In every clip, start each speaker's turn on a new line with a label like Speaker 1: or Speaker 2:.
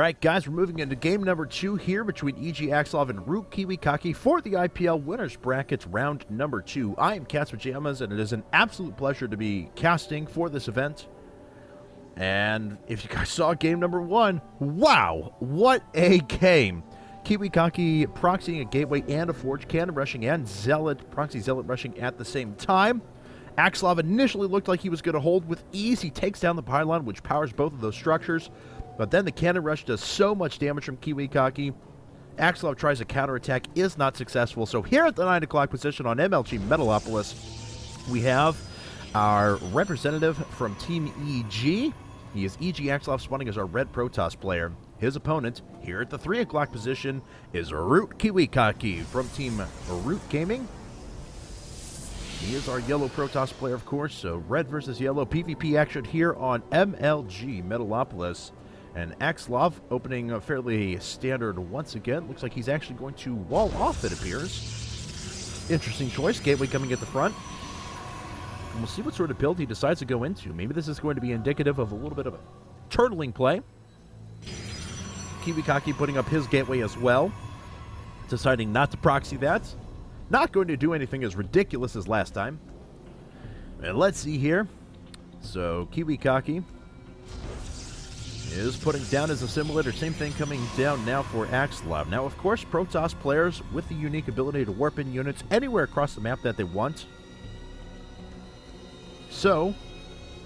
Speaker 1: right, guys, we're moving into game number 2 here between EGAxslav and ROOTKiWiKaKi for the IPL Winners Brackets round number 2. I am Cat's Pajamas, and it is an absolute pleasure to be casting for this event. And if you guys saw game number 1, wow, what a game. KiWiKaKi proxying a gateway and a forge, cannon rushing and zealot, proxy zealot rushing at the same time. Axslav initially looked like he was going to hold with ease. He takes down the pylon, which powers both of those structures. But then the cannon rush does so much damage from KiWiKaKi. Axslav tries a counterattack, is not successful. So here at the 9 o'clock position on MLG Metalopolis, we have our representative from Team EG. He is EGAxslav, spawning as our red Protoss player. His opponent here at the 3 o'clock position is ROOTKiWiKaKi from Team Root Gaming. He is our yellow Protoss player, of course, so red versus yellow PvP action here on MLG Metalopolis. And Axslav opening fairly standard once again. Looks like he's actually going to wall off, it appears. Interesting choice. Gateway coming at the front. And we'll see what sort of build he decides to go into. Maybe this is going to be indicative of a little bit of a turtling play. KiWiKaKi putting up his gateway as well. Deciding not to proxy that. Not going to do anything as ridiculous as last time. And let's see here. So KiWiKaKi is putting down his assimilator. Same thing coming down now for Axslav. Now, of course, Protoss players with the unique ability to warp in units anywhere across the map that they want. So,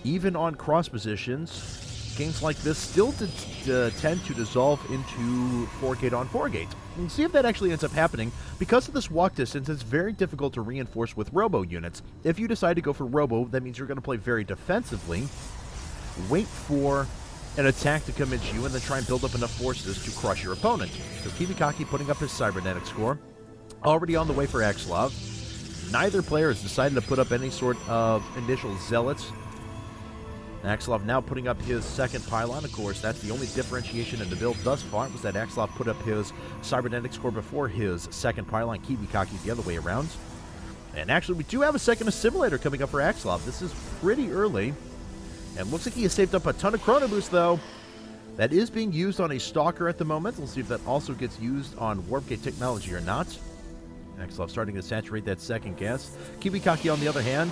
Speaker 1: even on cross positions, games like this still tend to dissolve into 4-gate on 4-gate. And see if that actually ends up happening. Because of this walk distance, it's very difficult to reinforce with robo units. If you decide to go for robo, that means you're going to play very defensively. Wait for an attack to come at you, and then try and build up enough forces to crush your opponent. So KiWiKaKi putting up his cybernetic score. Already on the way for Axslav. Neither player has decided to put up any sort of initial zealots. Axslav now putting up his second pylon. Of course, that's the only differentiation in the build thus far, was that Axslav put up his cybernetic score before his second pylon. KiWiKaKi the other way around. And actually, we do have a second assimilator coming up for Axslav. This is pretty early. And looks like he has saved up a ton of Chrono Boost, though. That is being used on a Stalker at the moment. We'll see if that also gets used on Warp Gate technology or not. Axslav starting to saturate that second gas. KiWiKaKi, on the other hand,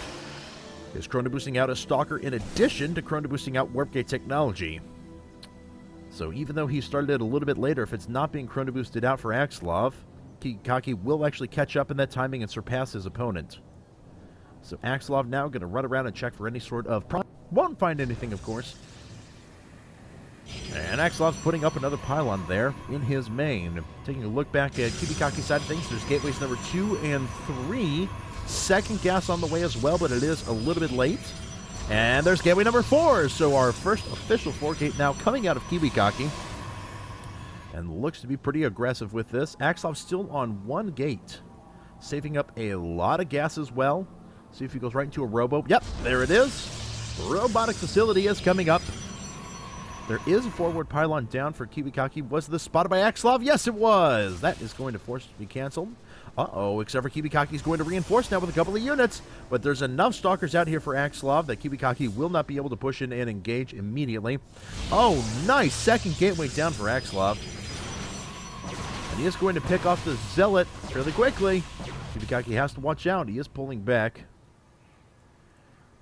Speaker 1: is Chrono Boosting out a Stalker in addition to Chrono Boosting out Warp Gate technology. So even though he started it a little bit later, if it's not being Chrono Boosted out for Axslav, KiWiKaKi will actually catch up in that timing and surpass his opponent. So Axslav now going to run around and check for any sort of won't find anything, of course. And Axslav's putting up another pylon there in his main. Taking a look back at KiWiKaKi's side of things, there's gateways number 2 and 3. Second gas on the way as well, but it is a little bit late. And there's gateway number 4. So our first official 4-gate now coming out of KiWiKaKi. And looks to be pretty aggressive with this. Axslav still on 1 gate. Saving up a lot of gas as well. See if he goes right into a robo. Yep, there it is. Robotic facility is coming up. There is a forward pylon down for KiWiKaKi. Was this spotted by Axslav? Yes, it was. That is going to force it to be canceled. Uh-oh, except for KiWiKaKi is going to reinforce now with a couple of units. But there's enough Stalkers out here for Axslav that KiWiKaKi will not be able to push in and engage immediately. Oh, nice. Second gateway down for Axslav. And he is going to pick off the Zealot fairly quickly. KiWiKaKi has to watch out. He is pulling back.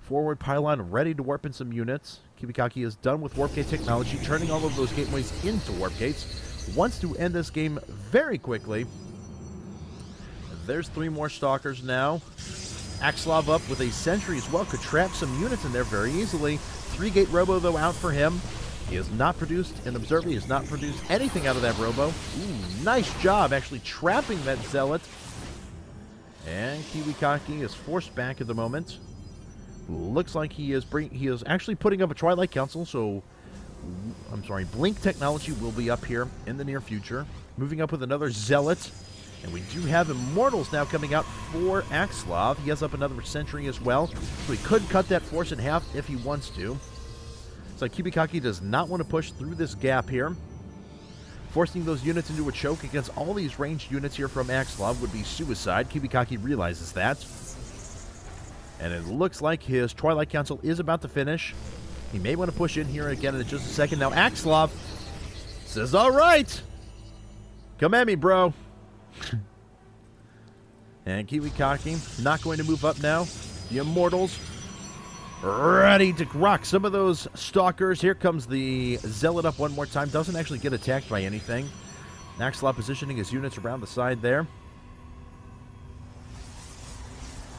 Speaker 1: Forward pylon ready to warp in some units. KiWiKaKi is done with Warp Gate technology, turning all of those gateways into Warp Gates. Wants to end this game very quickly. There's 3 more Stalkers now. Axslav up with a sentry as well. Could trap some units in there very easily. 3-gate robo, though, out for him. He has not produced an observer. He has not produced anything out of that robo. Ooh, nice job actually trapping that zealot. And KiWiKaKi is forced back at the moment. Looks like he is actually putting up a Twilight Council, so Blink technology will be up here in the near future. Moving up with another Zealot. And we do have Immortals now coming out for Axslav. He has up another Sentry as well, so he could cut that force in half if he wants to. So KiWiKaKi does not want to push through this gap here. Forcing those units into a choke against all these ranged units here from Axslav would be suicide. KiWiKaKi realizes that. And it looks like his Twilight Council is about to finish. He may want to push in here again in just a second. Now Axslav Says, all right. Come at me, bro. And KiwiKaKi not going to move up now. The Immortals ready to rock some of those Stalkers. Here comes the Zealot up one more time. Doesn't actually get attacked by anything. EGAxslav positioning his units around the side there.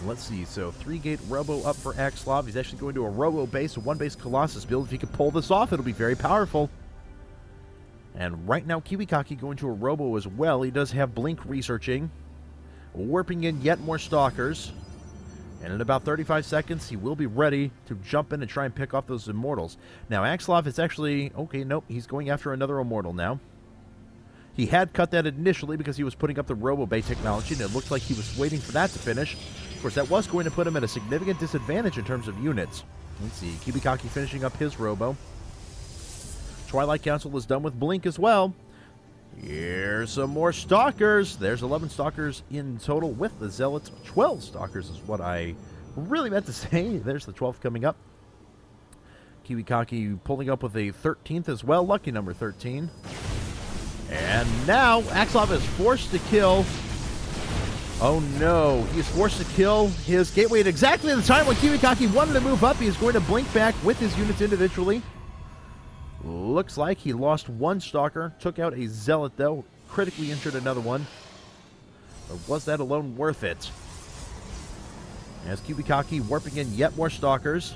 Speaker 1: Let's see. So 3-gate Robo up for EGAxslav. He's actually going to a Robo base, a 1-base Colossus build. If he can pull this off, it'll be very powerful. And right now, KiwiKaKi going to a Robo as well. He does have Blink researching. Warping in yet more Stalkers. And in about 35 seconds, he will be ready to jump in and try and pick off those Immortals. Now, EGAxslav is actually... Okay, nope, he's going after another Immortal now. He had cut that initially because he was putting up the Robo Bay technology, and it looked like he was waiting for that to finish. Of course, that was going to put him at a significant disadvantage in terms of units. Let's see, KiwiKaKi finishing up his Robo. Twilight Council is done with Blink as well. Here's some more Stalkers. There's 11 Stalkers in total with the Zealots. 12 Stalkers is what I really meant to say. There's the 12th coming up. KiwiKaKi pulling up with a 13th as well. Lucky number 13. And now EGAxslav is forced to kill. Oh no, he is forced to kill his Gateway at exactly the time when KiwiKaKi wanted to move up. He is going to blink back with his units individually. Looks like he lost one Stalker. Took out a Zealot, though. Critically injured another one. But was that alone worth it? As KiwiKaKi warping in yet more Stalkers.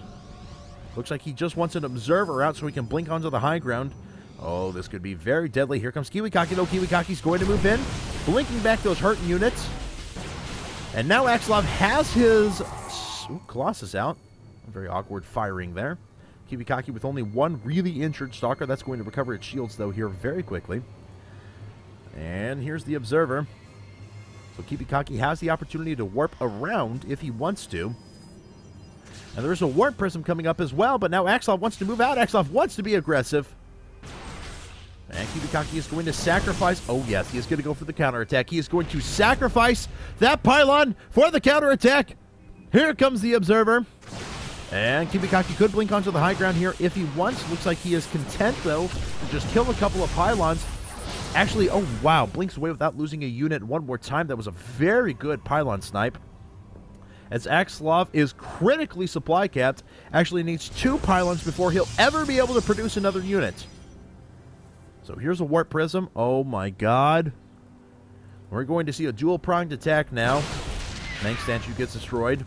Speaker 1: Looks like he just wants an Observer out so he can blink onto the high ground. Oh, this could be very deadly. Here comes KiwiKaKi, though. KiwiKaKi's going to move in. Blinking back those hurting units. And now EGAxslav has his Colossus out. Very awkward firing there. KiwiKaKi with only one really injured Stalker. That's going to recover its shields, though, here very quickly. And here's the Observer. So KiwiKaKi has the opportunity to warp around if he wants to. And there's a Warp Prism coming up as well, but now EGAxslav wants to move out. EGAxslav wants to be aggressive. And KiwiKaKi is going to sacrifice... Oh, yes, he is going to go for the counterattack. He is going to sacrifice that pylon for the counterattack. Here comes the Observer. And KiwiKaKi could blink onto the high ground here if he wants. Looks like he is content, though, to just kill a couple of pylons. Actually, oh, wow. Blinks away without losing a unit one more time. That was a very good pylon snipe. As EGAxslav is critically supply capped, actually needs 2 pylons before he'll ever be able to produce another unit. So here's a Warp Prism. Oh, my God. We're going to see a dual-pronged attack now. Mank Statue gets destroyed.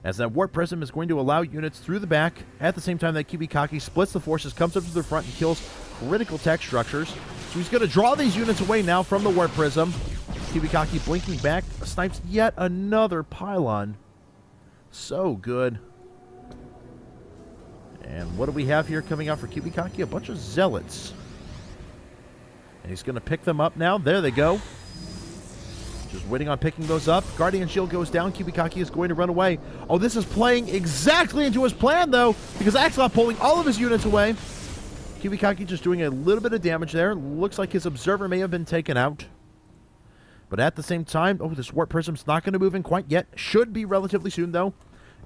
Speaker 1: As that Warp Prism is going to allow units through the back at the same time that KiwiKaKi splits the forces, comes up to the front, and kills critical tech structures. So he's going to draw these units away now from the Warp Prism. KiwiKaKi blinking back, snipes yet another pylon. So good. And what do we have here coming out for KiwiKaKi? A bunch of Zealots. And he's going to pick them up now. There they go. Just waiting on picking those up. Guardian Shield goes down. KiwiKaKi is going to run away. Oh, this is playing exactly into his plan, though, because EGAxslav pulling all of his units away. KiwiKaKi just doing a little bit of damage there. Looks like his Observer may have been taken out. But at the same time, oh, this Warp Prism's not going to move in quite yet. Should be relatively soon, though.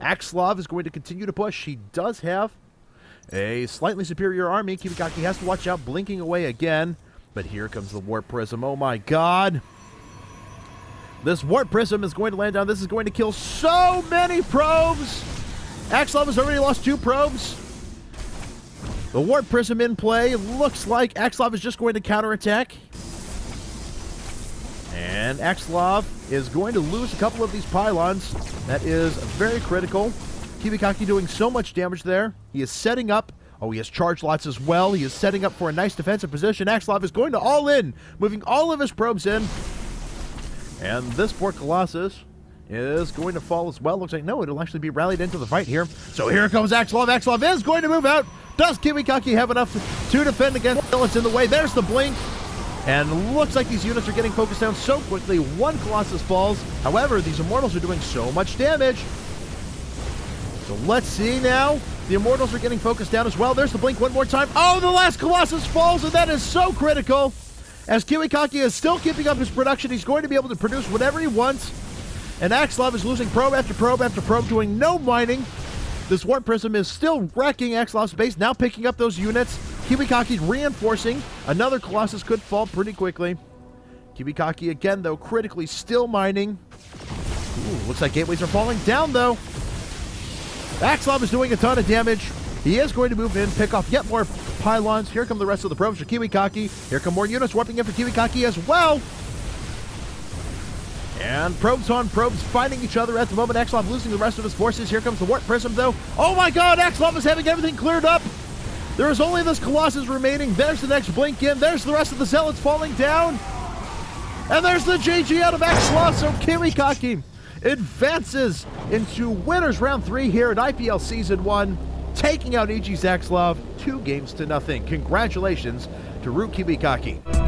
Speaker 1: EGAxslav is going to continue to push. He does have a slightly superior army. KiwiKaKi has to watch out, blinking away again. But here comes the Warp Prism. Oh, my God. This Warp Prism is going to land down. This is going to kill so many probes. EGAxslav has already lost 2 probes. The Warp Prism in play. Looks like EGAxslav is just going to counterattack. And EGAxslav is going to lose a couple of these pylons. That is very critical. KiwiKaKi doing so much damage there. He is setting up. Oh, he has charge lots as well. He is setting up for a nice defensive position. EGAxslav is going to all in, moving all of his probes in. And this poor Colossus is going to fall as well. Looks like, no, it'll actually be rallied into the fight here. So here comes EGAxslav. EGAxslav is going to move out. Does KiwiKaKi have enough to defend against Zealots in the way? There's the blink. And looks like these units are getting focused down so quickly. 1 Colossus falls. However, these Immortals are doing so much damage. So let's see now. The Immortals are getting focused down as well. There's the blink one more time. Oh, the last Colossus falls, and that is so critical. As KiwiKaKi is still keeping up his production, he's going to be able to produce whatever he wants. And EGAxslav is losing probe after probe after probe, doing no mining. This Warp Prism is still wrecking EGAxslav's base, now picking up those units. KiWiKaKi reinforcing. Another Colossus could fall pretty quickly. KiWiKaKi again, though, critically still mining. Ooh, looks like gateways are falling down, though. EGAxslav is doing a ton of damage. He is going to move in, pick off yet more pylons. Here come the rest of the probes for KiWiKaKi. Here come more units warping in for KiWiKaKi as well. And probes on probes fighting each other at the moment. EGAxslav losing the rest of his forces. Here comes the warp prism, though. Oh my god, EGAxslav is having everything cleared up. There is only this Colossus remaining. There's the next blink in. There's the rest of the Zealots falling down. And there's the GG out of EGAxslav. So KiWiKaKi advances into winners round 3 here at IPL Season 1, taking out EGAxslav 2-0. Congratulations to ROOTKiWiKaKi.